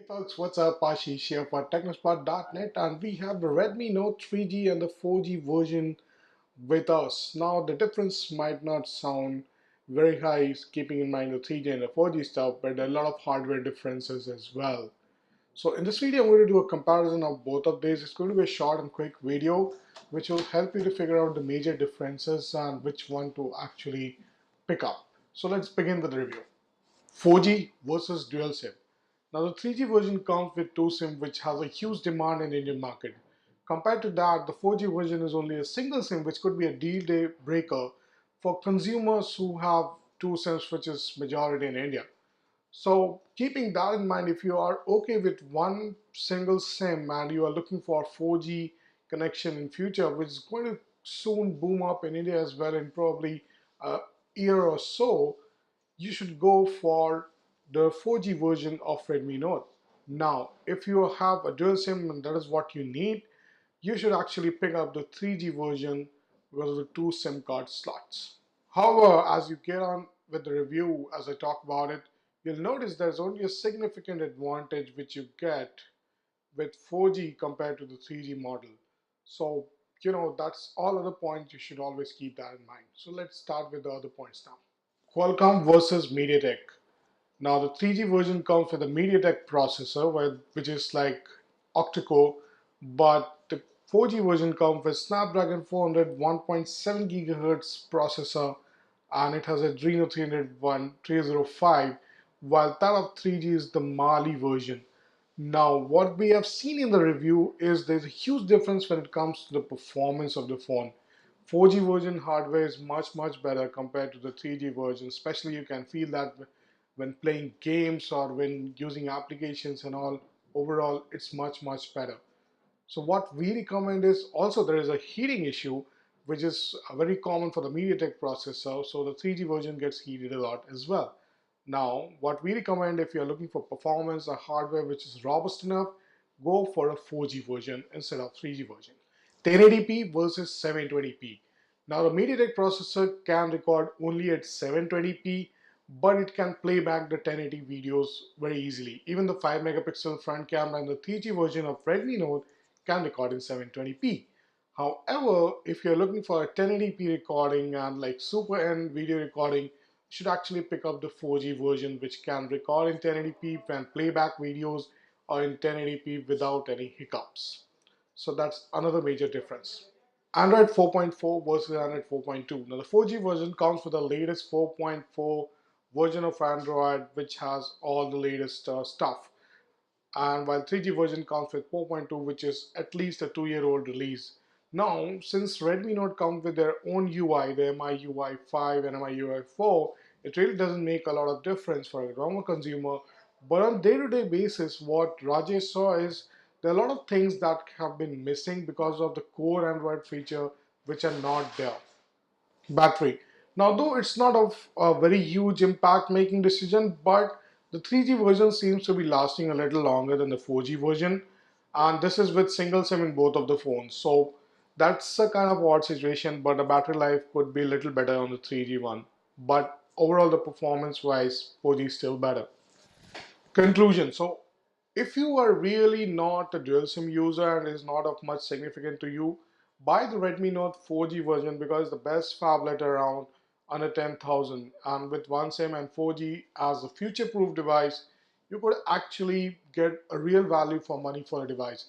Folks, what's up? Ashish here for Technospot.Net, and we have the Redmi Note 3G and the 4G version with us. Now, the difference might not sound very high, keeping in mind the 3G and the 4G stuff, but there are a lot of hardware differences as well. So, in this video, I'm going to do a comparison of both of these. It's going to be a short and quick video, which will help you to figure out the major differences and which one to actually pick up. So, let's begin with the review. 4G versus dual SIM. Now the 3G version comes with 2 SIM, which has a huge demand in the Indian market. Compared to that, the 4G version is only a single SIM, which could be a deal day breaker for consumers who have 2 SIMs, which is majority in India. So keeping that in mind, if you are okay with one single SIM and you are looking for 4G connection in future, which is going to soon boom up in India as well in probably a year or so, you should go for the 4G version of Redmi Note. Now, if you have a dual SIM and that is what you need, you should actually pick up the 3G version because of the 2 SIM card slots. However, as you get on with the review, as I talk about it, you'll notice there's only a significant advantage which you get with 4G compared to the 3G model. So, that's all other points you should always keep that in mind. So let's start with the other points now. Qualcomm versus MediaTek. Now the 3G version comes with a MediaTek processor, which is like octa-core, but the 4G version comes with Snapdragon 400 1.7 GHz processor, and it has Adreno 305, while that of 3G is the Mali version. Now, what we have seen in the review is there's a huge difference when it comes to the performance of the phone. 4G version hardware is much better compared to the 3G version, especially you can feel that when playing games or when using applications and all. Overall, it's much better. So what we recommend is, also there is a heating issue which is very common for the MediaTek processor, so the 3G version gets heated a lot as well. Now, what we recommend, if you're looking for performance or hardware which is robust enough, go for a 4G version instead of 3G version. 1080p versus 720p. Now the MediaTek processor can record only at 720p, but it can play back the 1080 videos very easily. Even the 5 megapixel front camera in the 3G version of Redmi Note can record in 720p. However, if you're looking for a 1080p recording and like super end video recording, you should actually pick up the 4G version, which can record in 1080p and play back videos or in 1080p without any hiccups. So that's another major difference. Android 4.4 versus Android 4.2. Now the 4G version comes with the latest 4.4 version of Android, which has all the latest stuff. And while 3G version comes with 4.2, which is at least a 2-year-old release. Now, since Redmi Note comes with their own UI, the MIUI 5 and MIUI 4, it really doesn't make a lot of difference for a normal consumer. But on day-to-day basis, what Rajesh saw is there are a lot of things that have been missing because of the core Android feature which are not there. Battery. Now, though it's not of a very huge impact making decision, but the 3G version seems to be lasting a little longer than the 4G version, and this is with single SIM in both of the phones. So that's a kind of odd situation, but the battery life could be a little better on the 3G one. But overall, the performance wise, 4G is still better. Conclusion. So if you are really not a dual SIM user and is not of much significant to you, buy the Redmi Note 4G version because it's the best phablet around under 10,000, and with one SIM and 4G as a future-proof device, you could actually get a real value for money for a device.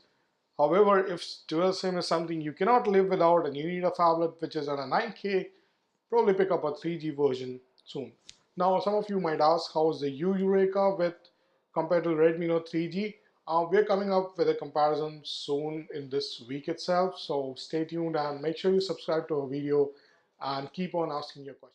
However, if dual SIM is something you cannot live without and you need a phablet which is on a 9K, probably pick up a 3G version soon. Now, some of you might ask, how is the U Eureka with compared to Redmi Note 3G? We're coming up with a comparison soon in this week itself, so stay tuned and make sure you subscribe to our video and keep on asking your questions.